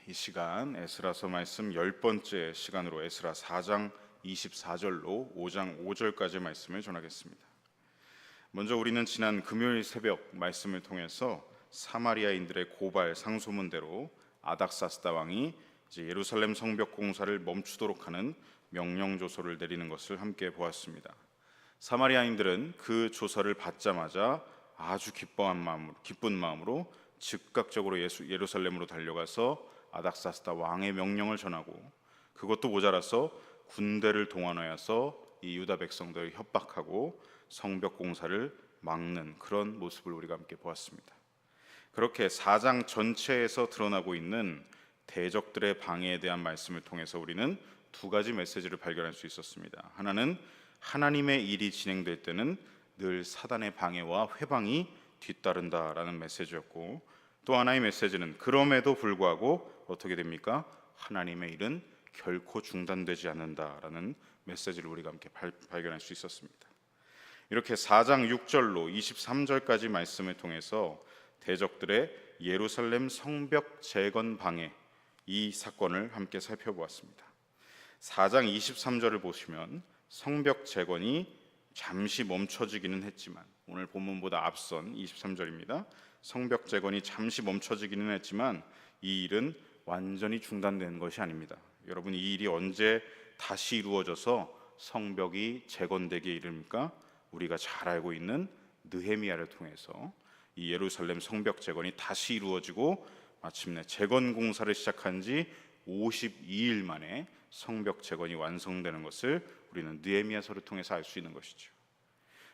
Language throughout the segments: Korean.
이 시간 에스라서 말씀 10번째 시간으로 에스라 4장 24절로 5장 5절까지 말씀을 전하겠습니다. 먼저 우리는 지난 금요일 새벽 말씀을 통해서 사마리아인들의 고발 상소문대로 아닥사스다 왕이 이제 예루살렘 성벽 공사를 멈추도록 하는 명령 조서를 내리는 것을 함께 보았습니다. 사마리아인들은 그 조서를 받자마자 아주 기쁜 마음으로 즉각적으로 예루살렘으로 달려가서 아닥사스다 왕의 명령을 전하고, 그것도 모자라서 군대를 동원하여서 이 유다 백성들을 협박하고 성벽 공사를 막는 그런 모습을 우리가 함께 보았습니다. 그렇게 4장 전체에서 드러나고 있는 대적들의 방해에 대한 말씀을 통해서 우리는 두 가지 메시지를 발견할 수 있었습니다. 하나는 하나님의 일이 진행될 때는 늘 사단의 방해와 회방이 뒤따른다라는 메시지였고, 또 하나의 메시지는 그럼에도 불구하고 어떻게 됩니까? 하나님의 일은 결코 중단되지 않는다라는 메시지를 우리가 함께 발견할 수 있었습니다. 이렇게 4장 6절로 23절까지 말씀을 통해서 대적들의 예루살렘 성벽 재건 방해, 이 사건을 함께 살펴보았습니다. 4장 23절을 보시면 성벽 재건이 잠시 멈춰지기는 했지만, 오늘 본문보다 앞선 23절입니다. 성벽 재건이 잠시 멈춰지기는 했지만 이 일은 완전히 중단된 것이 아닙니다. 여러분, 이 일이 언제 다시 이루어져서 성벽이 재건되기에 이릅니까? 우리가 잘 알고 있는 느헤미야를 통해서 이 예루살렘 성벽 재건이 다시 이루어지고 마침내 재건 공사를 시작한 지 52일 만에 성벽 재건이 완성되는 것을 우리는 느헤미야서를 통해서 알 수 있는 것이죠.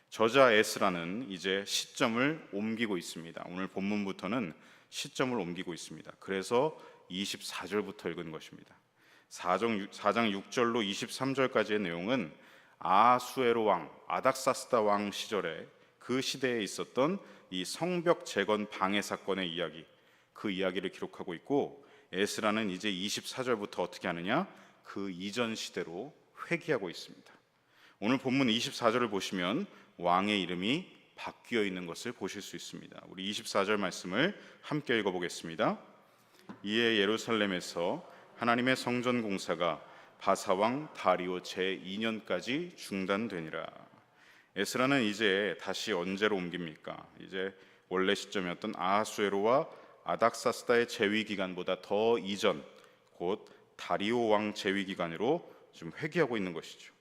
저자 에스라는 이제 시점을 옮기고 있습니다. 오늘 본문부터는 시점을 옮기고 있습니다. 그래서 24절부터 읽은 것입니다. 4장 6절로 23절까지의 내용은 아하수에로 왕, 아닥사스다 왕 시절에 그 시대에 있었던 이 성벽 재건 방해 사건의 이야기, 그 이야기를 기록하고 있고, 에스라는 이제 24절부터 어떻게 하느냐? 그 이전 시대로 회귀하고 있습니다. 오늘 본문 24절을 보시면 왕의 이름이 바뀌어 있는 것을 보실 수 있습니다. 우리 24절 말씀을 함께 읽어보겠습니다. 이에 예루살렘에서 하나님의 성전 공사가 바사왕 다리오 제2년까지 중단되니라. 에스라는 이제 다시 언제로 옮깁니까? 이제 원래 시점이었던 아하수에로와 아닥사스다의 재위 기간보다 더 이전, 곧 다리오 왕 재위 기간으로 지금 회귀하고 있는 것이죠.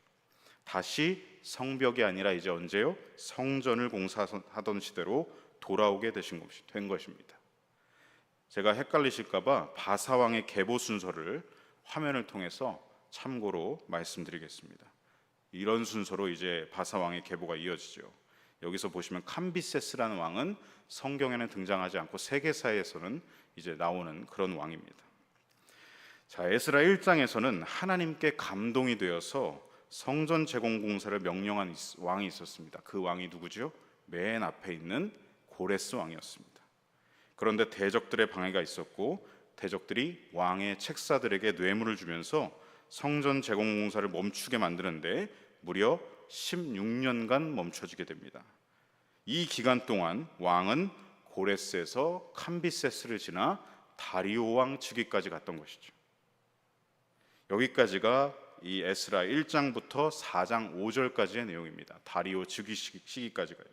다시 성벽이 아니라 이제 언제요? 성전을 공사하던 시대로 돌아오게 된 것입니다. 제가 헷갈리실까봐 바사왕의 계보 순서를 화면을 통해서 참고로 말씀드리겠습니다. 이런 순서로 이제 바사왕의 계보가 이어지죠. 여기서 보시면 캄비세스라는 왕은 성경에는 등장하지 않고 세계사에서는 이제 나오는 그런 왕입니다. 자, 에스라 1장에서는 하나님께 감동이 되어서 성전 재건 공사를 명령한 왕이 있었습니다. 그 왕이 누구죠? 맨 앞에 있는 고레스 왕이었습니다. 그런데 대적들의 방해가 있었고, 대적들이 왕의 책사들에게 뇌물을 주면서 성전 재건 공사를 멈추게 만드는데 무려 16년간 멈춰지게 됩니다. 이 기간 동안 왕은 고레스에서 캄비세스를 지나 다리오 왕 즉위까지 갔던 것이죠. 여기까지가 이 에스라 1장부터 4장 5절까지의 내용입니다. 다리오 즉위 시기까지 가요.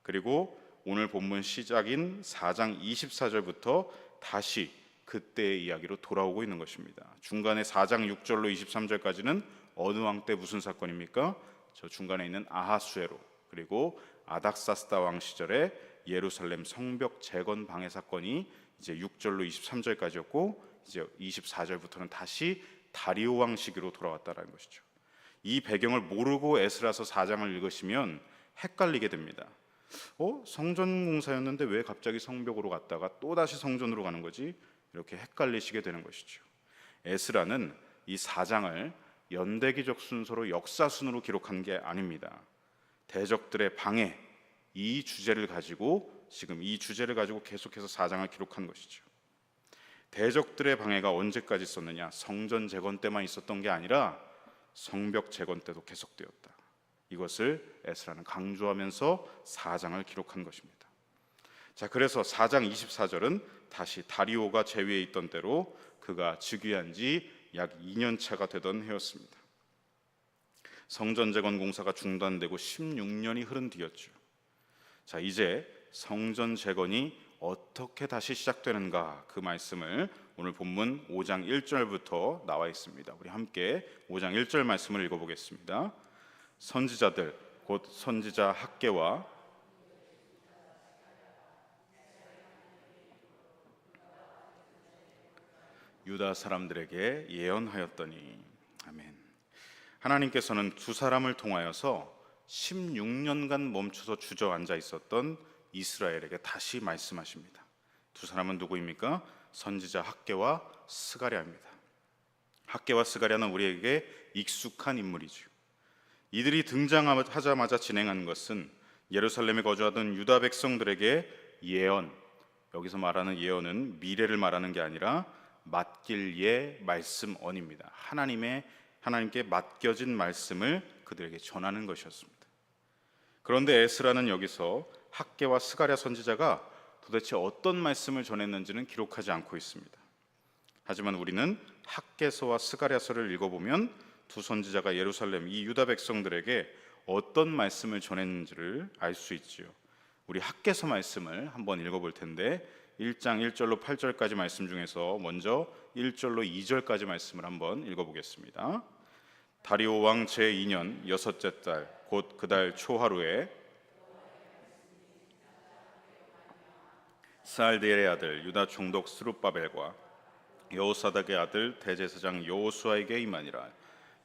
그리고 오늘 본문 시작인 4장 24절부터 다시 그때의 이야기로 돌아오고 있는 것입니다. 중간에 4장 6절로 23절까지는 어느 왕 때 무슨 사건입니까? 저 중간에 있는 아하수에로, 그리고 아닥사스다 왕 시절에 예루살렘 성벽 재건 방해 사건이 이제 6절로 23절까지였고, 이제 24절부터는 다시 다리오 왕 시기로 돌아왔다라는 것이죠. 이 배경을 모르고 에스라서 4장을 읽으시면 헷갈리게 됩니다. 성전 공사였는데 왜 갑자기 성벽으로 갔다가 또 다시 성전으로 가는 거지? 이렇게 헷갈리시게 되는 것이죠. 에스라는 이 4장을 연대기적 순서로 역사 순으로 기록한 게 아닙니다. 대적들의 방해, 이 주제를 가지고 계속해서 4장을 기록한 것이죠. 대적들의 방해가 언제까지 있었느냐? 성전 재건 때만 있었던 게 아니라 성벽 재건 때도 계속되었다. 이것을 에스라는 강조하면서 4장을 기록한 것입니다. 자, 그래서 4장 24절은 다시 다리오가 재위에 있던 때로 그가 즉위한 지 약 2년 차가 되던 해였습니다. 성전 재건 공사가 중단되고 16년이 흐른 뒤였죠. 자, 이제 성전 재건이 어떻게 다시 시작되는가, 그 말씀을 오늘 본문 5장 1절부터 나와 있습니다. 우리 함께 5장 1절 말씀을 읽어보겠습니다. 선지자들 곧 선지자 학개와 유다 사람들에게 예언하였더니. 아멘. 하나님께서는 두 사람을 통하여서 16년간 멈춰서 주저앉아 있었던 이스라엘에게 다시 말씀하십니다. 두 사람은 누구입니까? 선지자 학개와 스가랴입니다. 학개와 스가랴는 우리에게 익숙한 인물이죠. 이들이 등장하자마자 진행한 것은 예루살렘에 거주하던 유다 백성들에게 예언, 여기서 말하는 예언은 미래를 말하는 게 아니라 맡길 예 말씀언입니다. 하나님께 맡겨진 말씀을 그들에게 전하는 것이었습니다. 그런데 에스라는 여기서 학개와 스가랴 선지자가 도대체 어떤 말씀을 전했는지는 기록하지 않고 있습니다. 하지만 우리는 학개서와 스가랴서를 읽어보면 두 선지자가 예루살렘, 이 유다 백성들에게 어떤 말씀을 전했는지를 알 수 있지요. 우리 학개서 말씀을 한번 읽어볼 텐데 1장 1절로 8절까지 말씀 중에서 먼저 1절로 2절까지 말씀을 한번 읽어보겠습니다. 다리오 왕 제2년 여섯째 달 곧 그 달 초하루에 스알디엘의 아들 유다 총독 스룹바벨과 여호사닥의 아들 대제사장 여호수아에게 임하니라.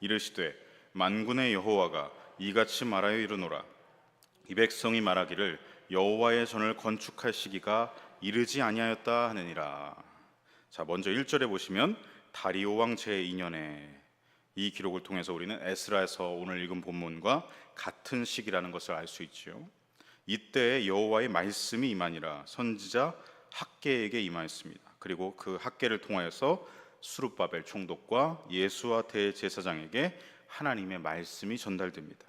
이르시되 만군의 여호와가 이같이 말하여 이르노라. 이 백성이 말하기를 여호와의 전을 건축할 시기가 이르지 아니하였다 하느니라. 자, 먼저 1절에 보시면 다리오 왕 제2년에, 이 기록을 통해서 우리는 에스라에서 오늘 읽은 본문과 같은 시기라는 것을 알 수 있지요. 이때 여호와의 말씀이 임하니라. 선지자 학개에게 임하였습니다. 그리고 그 학개를 통하여서 스룹바벨 총독과 예수와 대제사장에게 하나님의 말씀이 전달됩니다.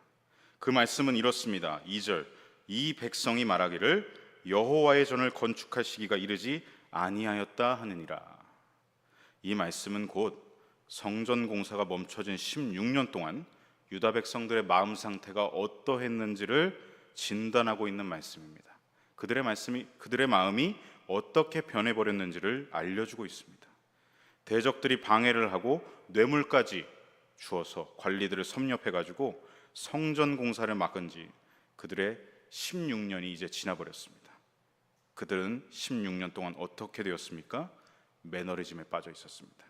그 말씀은 이렇습니다. 2절, 이 백성이 말하기를 여호와의 전을 건축할 시기가 이르지 아니하였다 하느니라. 이 말씀은 곧 성전 공사가 멈춰진 16년 동안 유다 백성들의 마음 상태가 어떠했는지를 진단하고 있는 말씀입니다. 그들의 마음이 어떻게 변해버렸는지를 알려주고 있습니다. 대적들이 방해를 하고 뇌물까지 주어서 관리들을 섭렵해가지고 성전 공사를 막은 지 그들의 16년이 이제 지나버렸습니다. 그들은 16년 동안 어떻게 되었습니까? 매너리즘에 빠져 있었습니다.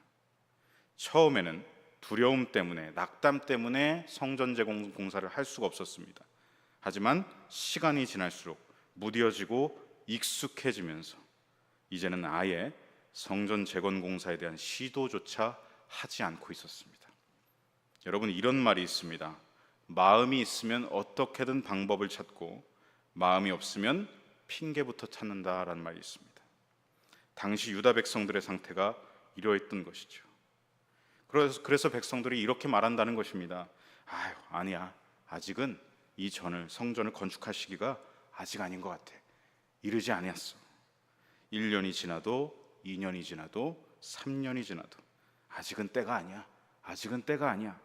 처음에는 두려움 때문에, 낙담 때문에 성전 재건 공사를 할 수가 없었습니다. 하지만 시간이 지날수록 무뎌지고 익숙해지면서 이제는 아예 성전 재건 공사에 대한 시도조차 하지 않고 있었습니다. 여러분, 이런 말이 있습니다. 마음이 있으면 어떻게든 방법을 찾고 마음이 없으면 핑계부터 찾는다라는 말이 있습니다. 당시 유다 백성들의 상태가 이러했던 것이죠. 그래서 백성들이 이렇게 말한다는 것입니다. 아니야, 아직은 이 성전을 건축할 시기가 아직 아닌 것 같아. 이르지 아니었어. 1년이 지나도 2년이 지나도 3년이 지나도 아직은 때가 아니야. 아직은 때가 아니야.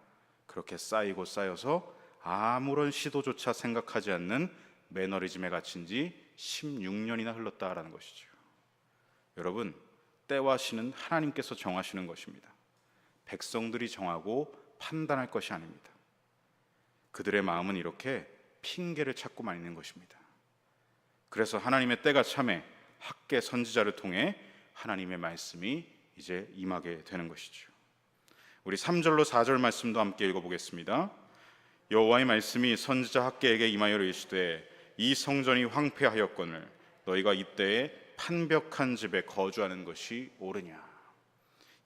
그렇게 쌓이고 쌓여서 아무런 시도조차 생각하지 않는 매너리즘에 갇힌 지 16년이나 흘렀다라는 것이죠. 여러분, 때와 시는 하나님께서 정하시는 것입니다. 백성들이 정하고 판단할 것이 아닙니다. 그들의 마음은 이렇게 핑계를 찾고만 있는 것입니다. 그래서 하나님의 때가 참에 학개 선지자를 통해 하나님의 말씀이 이제 임하게 되는 것이죠. 우리 3절로 4절 말씀도 함께 읽어보겠습니다. 여호와의 말씀이 선지자 학개에게 임하여 이르시되 이 성전이 황폐하였거늘 너희가 이때에 판벽한 집에 거주하는 것이 옳으냐.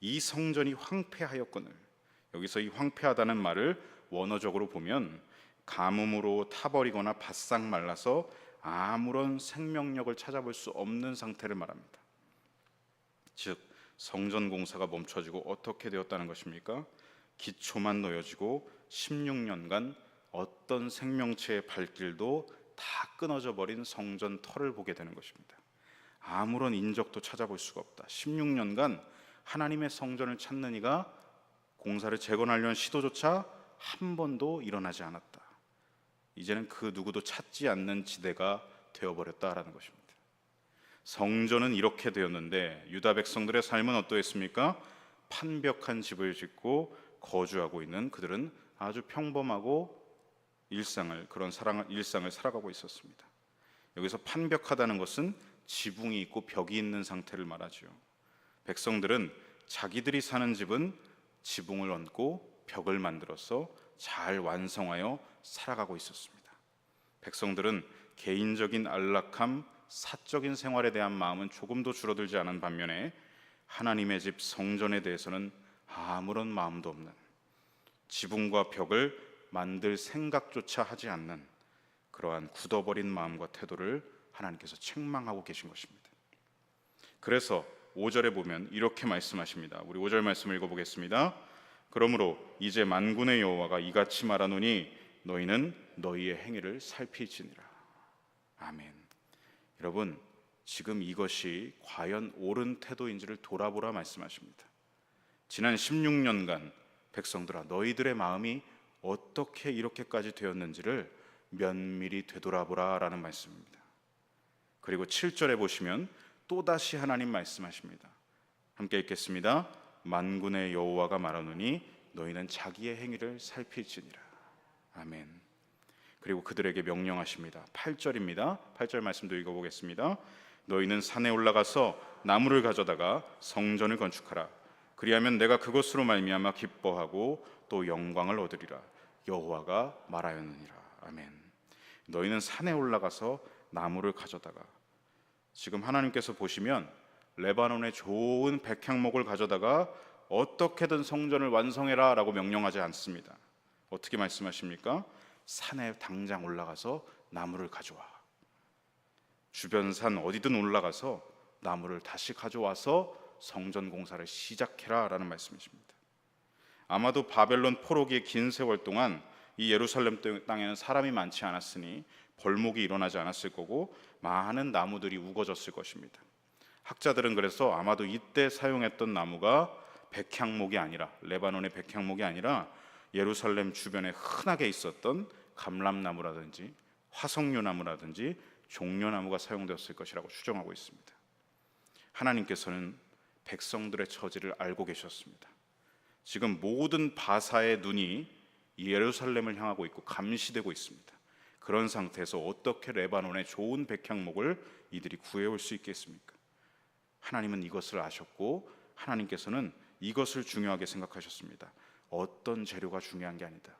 이 성전이 황폐하였거늘, 여기서 이 황폐하다는 말을 원어적으로 보면 가뭄으로 타버리거나 바싹 말라서 아무런 생명력을 찾아볼 수 없는 상태를 말합니다. 즉 성전 공사가 멈춰지고 어떻게 되었다는 것입니까? 기초만 놓여지고 16년간 어떤 생명체의 발길도 다 끊어져 버린 성전 터를 보게 되는 것입니다. 아무런 인적도 찾아볼 수가 없다. 16년간 하나님의 성전을 찾는 이가 공사를 재건하려는 시도조차 한 번도 일어나지 않았다. 이제는 그 누구도 찾지 않는 지대가 되어버렸다라는 것입니다. 성전은 이렇게 되었는데 유다 백성들의 삶은 어떠했습니까? 판벽한 집을 짓고 거주하고 있는 그들은 아주 평범하고 일상을 살아가고 있었습니다. 여기서 판벽하다는 것은 지붕이 있고 벽이 있는 상태를 말하죠. 백성들은 자기들이 사는 집은 지붕을 얹고 벽을 만들어서 잘 완성하여 살아가고 있었습니다. 백성들은 개인적인 안락함, 사적인 생활에 대한 마음은 조금도 줄어들지 않은 반면에 하나님의 집 성전에 대해서는 아무런 마음도 없는, 지붕과 벽을 만들 생각조차 하지 않는 그러한 굳어버린 마음과 태도를 하나님께서 책망하고 계신 것입니다. 그래서 5절에 보면 이렇게 말씀하십니다. 우리 5절 말씀을 읽어보겠습니다. 그러므로 이제 만군의 여호와가 이같이 말하노니 너희는 너희의 행위를 살피지니라. 아멘. 여러분, 지금 이것이 과연 옳은 태도인지를 돌아보라 말씀하십니다. 지난 16년간 백성들아, 너희들의 마음이 어떻게 이렇게까지 되었는지를 면밀히 되돌아보라 라는 말씀입니다. 그리고 7절에 보시면 또다시 하나님 말씀하십니다. 함께 읽겠습니다. 만군의 여호와가 말하노니 너희는 자기의 행위를 살필지니라. 아멘. 그리고 그들에게 명령하십니다. 8절입니다. 8절 말씀도 읽어보겠습니다. 너희는 산에 올라가서 나무를 가져다가 성전을 건축하라. 그리하면 내가 그것으로 말미암아 기뻐하고 또 영광을 얻으리라. 여호와가 말하였느니라. 아멘. 너희는 산에 올라가서 나무를 가져다가, 지금 하나님께서 보시면 레바논의 좋은 백향목을 가져다가 어떻게든 성전을 완성해라 라고 명령하지 않습니다. 어떻게 말씀하십니까? 산에 당장 올라가서 나무를 가져와. 주변 산 어디든 올라가서 나무를 다시 가져와서 성전 공사를 시작해라 라는 말씀이십니다. 아마도 바벨론 포로기의 긴 세월 동안 이 예루살렘 땅에는 사람이 많지 않았으니 벌목이 일어나지 않았을 거고 많은 나무들이 우거졌을 것입니다. 학자들은 그래서 아마도 이때 사용했던 나무가 백향목이 아니라, 레바논의 백향목이 아니라 예루살렘 주변에 흔하게 있었던 감람나무라든지 화석류나무라든지 종려나무가 사용되었을 것이라고 추정하고 있습니다. 하나님께서는 백성들의 처지를 알고 계셨습니다. 지금 모든 바사의 눈이 예루살렘을 향하고 있고 감시되고 있습니다. 그런 상태에서 어떻게 레바논의 좋은 백향목을 이들이 구해올 수 있겠습니까? 하나님은 이것을 아셨고 하나님께서는 이것을 중요하게 생각하셨습니다. 어떤 재료가 중요한 게 아니다.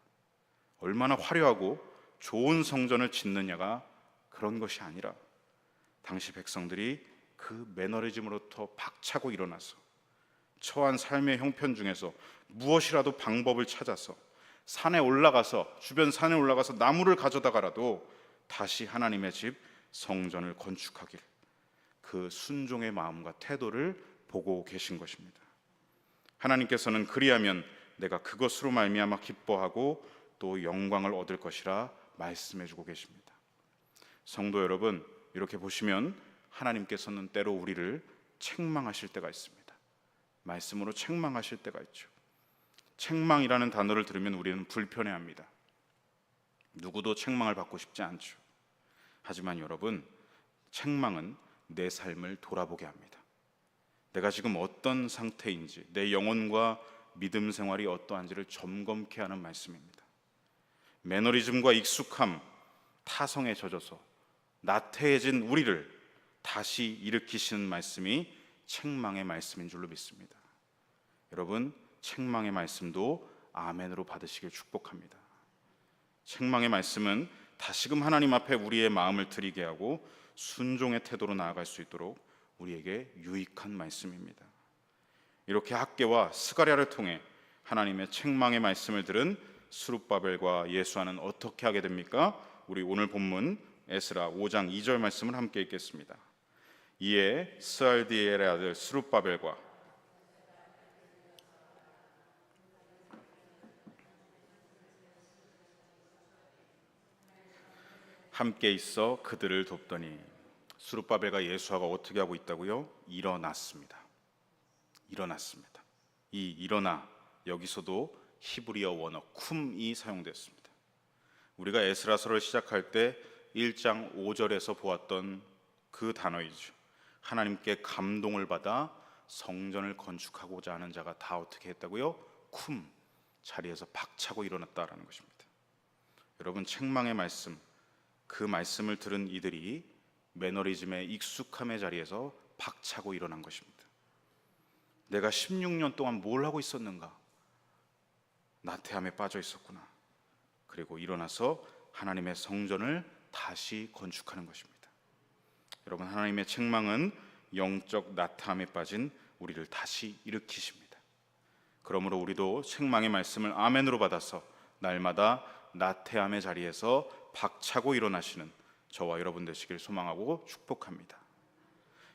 얼마나 화려하고 좋은 성전을 짓느냐가 그런 것이 아니라 당시 백성들이 그 매너리즘으로부터 박차고 일어나서 처한 삶의 형편 중에서 무엇이라도 방법을 찾아서 산에 올라가서, 주변 산에 올라가서 나무를 가져다가라도 다시 하나님의 집 성전을 건축하길, 그 순종의 마음과 태도를 보고 계신 것입니다. 하나님께서는 그리하면 내가 그것으로 말미암아 기뻐하고 또 영광을 얻을 것이라 말씀해 주고 계십니다. 성도 여러분, 이렇게 보시면 하나님께서는 때로 우리를 책망하실 때가 있습니다. 말씀으로 책망하실 때가 있죠. 책망이라는 단어를 들으면 우리는 불편해합니다. 누구도 책망을 받고 싶지 않죠. 하지만 여러분, 책망은 내 삶을 돌아보게 합니다. 내가 지금 어떤 상태인지, 내 영혼과 믿음 생활이 어떠한지를 점검케 하는 말씀입니다. 매너리즘과 익숙함, 타성에 젖어서 나태해진 우리를 다시 일으키시는 말씀이 책망의 말씀인 줄로 믿습니다. 여러분, 책망의 말씀도 아멘으로 받으시길 축복합니다. 책망의 말씀은 다시금 하나님 앞에 우리의 마음을 드리게 하고 순종의 태도로 나아갈 수 있도록 우리에게 유익한 말씀입니다. 이렇게 학개와 스가랴를 통해 하나님의 책망의 말씀을 들은 스룹바벨과 예수아는 어떻게 하게 됩니까? 우리 오늘 본문 에스라 5장 2절 말씀을 함께 읽겠습니다. 이에 스알디엘의 아들 스룹바벨과 함께 있어 그들을 돕더니, 스룹바벨과 예수아가 어떻게 하고 있다고요? 일어났습니다. 일어났습니다. 이 일어나, 여기서도 히브리어 원어 쿰이 사용됐습니다. 우리가 에스라서를 시작할 때 1장 5절에서 보았던 그 단어이죠. 하나님께 감동을 받아 성전을 건축하고자 하는 자가 다 어떻게 했다고요? 쿰, 자리에서 박차고 일어났다라는 것입니다. 여러분, 책망의 말씀, 그 말씀을 들은 이들이 매너리즘의 익숙함의 자리에서 박차고 일어난 것입니다. 내가 16년 동안 뭘 하고 있었는가? 나태함에 빠져 있었구나. 그리고 일어나서 하나님의 성전을 다시 건축하는 것입니다. 여러분, 하나님의 책망은 영적 나태함에 빠진 우리를 다시 일으키십니다. 그러므로 우리도 책망의 말씀을 아멘으로 받아서 날마다 나태함의 자리에서 박차고 일어나시는 저와 여러분 되시길 소망하고 축복합니다.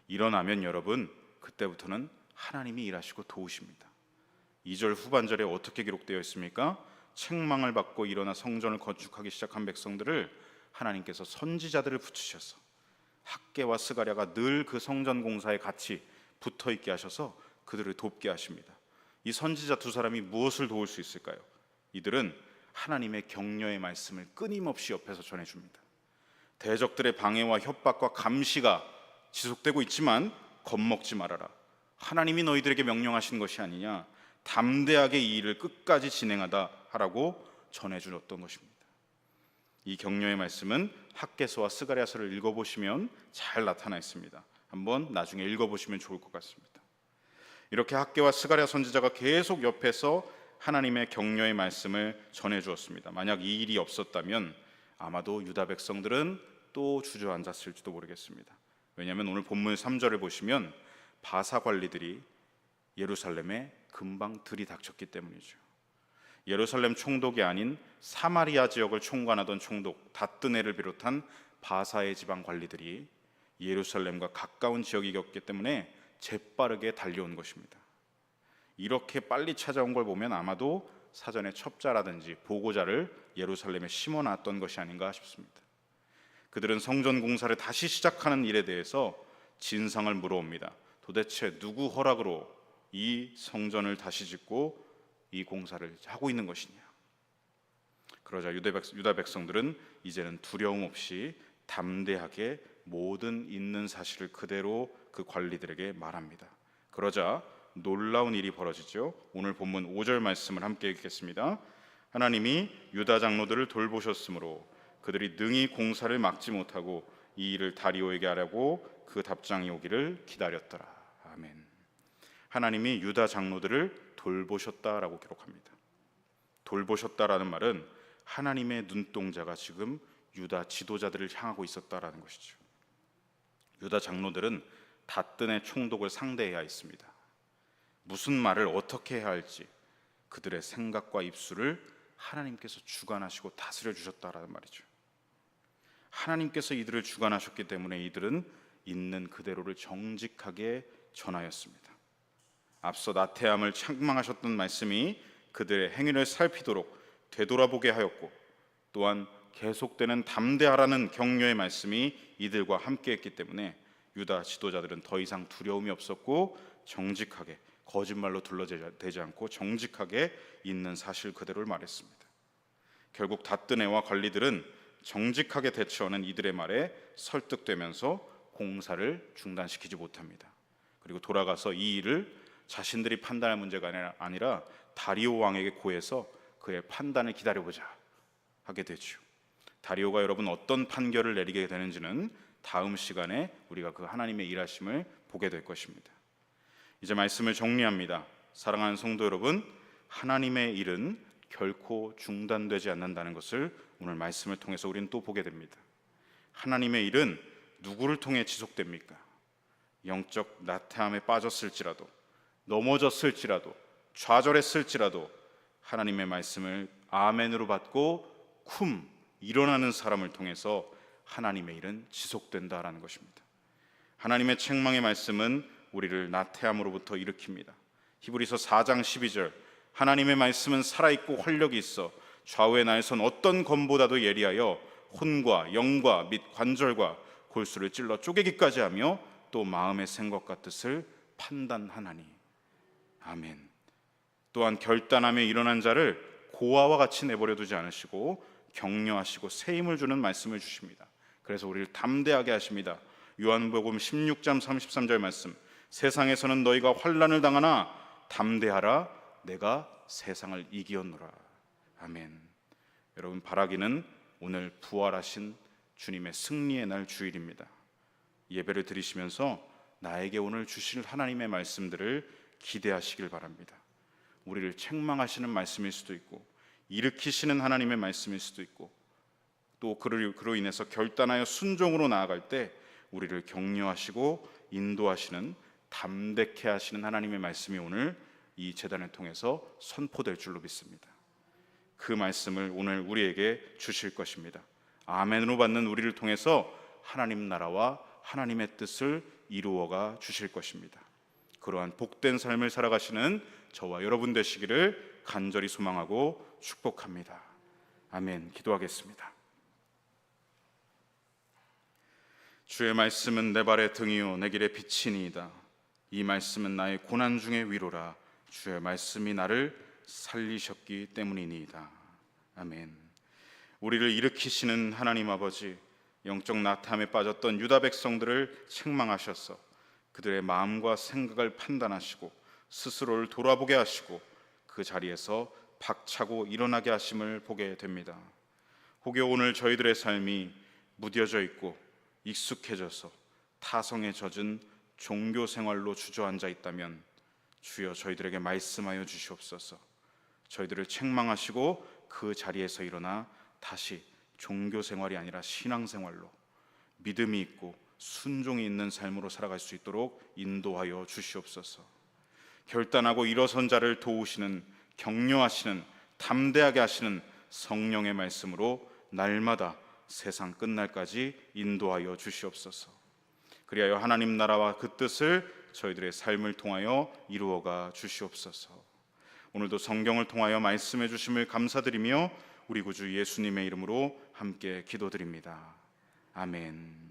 일어나면 여러분, 그때부터는 하나님이 일하시고 도우십니다. 2절 후반절에 어떻게 기록되어 있습니까? 책망을 받고 일어나 성전을 건축하기 시작한 백성들을 하나님께서 선지자들을 붙이셔서 학개와 스가랴가 늘 그 성전 공사에 같이 붙어 있게 하셔서 그들을 돕게 하십니다. 이 선지자 두 사람이 무엇을 도울 수 있을까요? 이들은 하나님의 격려의 말씀을 끊임없이 옆에서 전해줍니다. 대적들의 방해와 협박과 감시가 지속되고 있지만 겁먹지 말아라. 하나님이 너희들에게 명령하신 것이 아니냐. 담대하게 이 일을 끝까지 진행하다 하라고 전해주었던 것입니다. 이 격려의 말씀은 학개서와 스가랴서를 읽어보시면 잘 나타나 있습니다. 한번 나중에 읽어보시면 좋을 것 같습니다. 이렇게 학개와 스가랴 선지자가 계속 옆에서 하나님의 격려의 말씀을 전해주었습니다. 만약 이 일이 없었다면 아마도 유다 백성들은 또 주저앉았을지도 모르겠습니다. 왜냐하면 오늘 본문 3절을 보시면 바사 관리들이 예루살렘에 금방 들이닥쳤기 때문이죠. 예루살렘 총독이 아닌 사마리아 지역을 총관하던 총독 다뜨네를 비롯한 바사의 지방 관리들이 예루살렘과 가까운 지역이었기 때문에 재빠르게 달려온 것입니다. 이렇게 빨리 찾아온 걸 보면 아마도 사전에 첩자라든지 보고자를 예루살렘에 심어놨던 것이 아닌가 싶습니다. 그들은 성전 공사를 다시 시작하는 일에 대해서 진상을 물어옵니다. 도대체 누구 허락으로 이 성전을 다시 짓고 이 공사를 하고 있는 것이냐. 그러자 유다 백성들은 이제는 두려움 없이 담대하게 모든 있는 사실을 그대로 그 관리들에게 말합니다. 그러자 놀라운 일이 벌어지죠. 오늘 본문 5절 말씀을 함께 읽겠습니다. 하나님이 유다 장로들을 돌보셨으므로 그들이 능히 공사를 막지 못하고 이 일을 다리오에게 하라고 그 답장이 오기를 기다렸더라. 아멘. 하나님이 유다 장로들을 돌보셨다라고 기록합니다. 돌보셨다라는 말은 하나님의 눈동자가 지금 유다 지도자들을 향하고 있었다라는 것이죠. 유다 장로들은 다뜬의 총독을 상대해야 했습니다. 무슨 말을 어떻게 해야 할지 그들의 생각과 입술을 하나님께서 주관하시고 다스려 주셨다라는 말이죠. 하나님께서 이들을 주관하셨기 때문에 이들은 있는 그대로를 정직하게 전하였습니다. 앞서 나태함을 책망하셨던 말씀이 그들의 행위를 살피도록 되돌아보게 하였고, 또한 계속되는 담대하라는 격려의 말씀이 이들과 함께했기 때문에 유다 지도자들은 더 이상 두려움이 없었고 정직하게, 거짓말로 둘러대지 않고 정직하게 있는 사실 그대로를 말했습니다. 결국 다뜨네와 관리들은 정직하게 대처하는 이들의 말에 설득되면서 공사를 중단시키지 못합니다. 그리고 돌아가서 이 일을 자신들이 판단할 문제가 아니라 다리오 왕에게 고해서 그의 판단을 기다려보자 하게 되죠. 다리오가 여러분 어떤 판결을 내리게 되는지는 다음 시간에 우리가 그 하나님의 일하심을 보게 될 것입니다. 이제 말씀을 정리합니다. 사랑하는 성도 여러분, 하나님의 일은 결코 중단되지 않는다는 것을 오늘 말씀을 통해서 우리는 또 보게 됩니다. 하나님의 일은 누구를 통해 지속됩니까? 영적 나태함에 빠졌을지라도, 넘어졌을지라도, 좌절했을지라도 하나님의 말씀을 아멘으로 받고 일어나는 사람을 통해서 하나님의 일은 지속된다라는 것입니다. 하나님의 책망의 말씀은 우리를 나태함으로부터 일으킵니다. 히브리서 4장 12절, 하나님의 말씀은 살아있고 활력이 있어 좌우의 날선 어떤 검보다도 예리하여 혼과 영과 및 관절과 골수를 찔러 쪼개기까지 하며 또 마음의 생각과 뜻을 판단하나니. 아멘. 또한 결단하며 일어난 자를 고아와 같이 내버려 두지 않으시고 격려하시고 새 힘을 주는 말씀을 주십니다. 그래서 우리를 담대하게 하십니다. 요한복음 16장 33절 말씀, 세상에서는 너희가 환난을 당하나 담대하라, 내가 세상을 이기었노라. 아멘. 여러분, 바라기는 오늘 부활하신 주님의 승리의 날 주일입니다. 예배를 드리시면서 나에게 오늘 주실 하나님의 말씀들을 기대하시길 바랍니다. 우리를 책망하시는 말씀일 수도 있고 일으키시는 하나님의 말씀일 수도 있고 또 그로 인해서 결단하여 순종으로 나아갈 때 우리를 격려하시고 인도하시는, 담대케 하시는 하나님의 말씀이 오늘 이 제단을 통해서 선포될 줄로 믿습니다. 그 말씀을 오늘 우리에게 주실 것입니다. 아멘으로 받는 우리를 통해서 하나님 나라와 하나님의 뜻을 이루어가 주실 것입니다. 그러한 복된 삶을 살아가시는 저와 여러분 되시기를 간절히 소망하고 축복합니다. 아멘. 기도하겠습니다. 주의 말씀은 내 발의 등이요 내 길의 빛이니이다. 이 말씀은 나의 고난 중의 위로라. 주의 말씀이 나를 살리셨기 때문이니이다. 아멘. 우리를 일으키시는 하나님 아버지, 영적 나탐에 빠졌던 유다 백성들을 책망하셔서 그들의 마음과 생각을 판단하시고 스스로를 돌아보게 하시고 그 자리에서 박차고 일어나게 하심을 보게 됩니다. 혹여 오늘 저희들의 삶이 무뎌져 있고 익숙해져서 타성에 젖은 종교 생활로 주저앉아 있다면 주여 저희들에게 말씀하여 주시옵소서. 저희들을 책망하시고 그 자리에서 일어나 다시 종교 생활이 아니라 신앙 생활로 믿음이 있고 순종이 있는 삶으로 살아갈 수 있도록 인도하여 주시옵소서. 결단하고 일어선 자를 도우시는, 격려하시는, 담대하게 하시는 성령의 말씀으로 날마다 세상 끝날까지 인도하여 주시옵소서. 그리하여 하나님 나라와 그 뜻을 저희들의 삶을 통하여 이루어가 주시옵소서. 오늘도 성경을 통하여 말씀해 주심을 감사드리며 우리 구주 예수님의 이름으로 함께 기도드립니다. 아멘.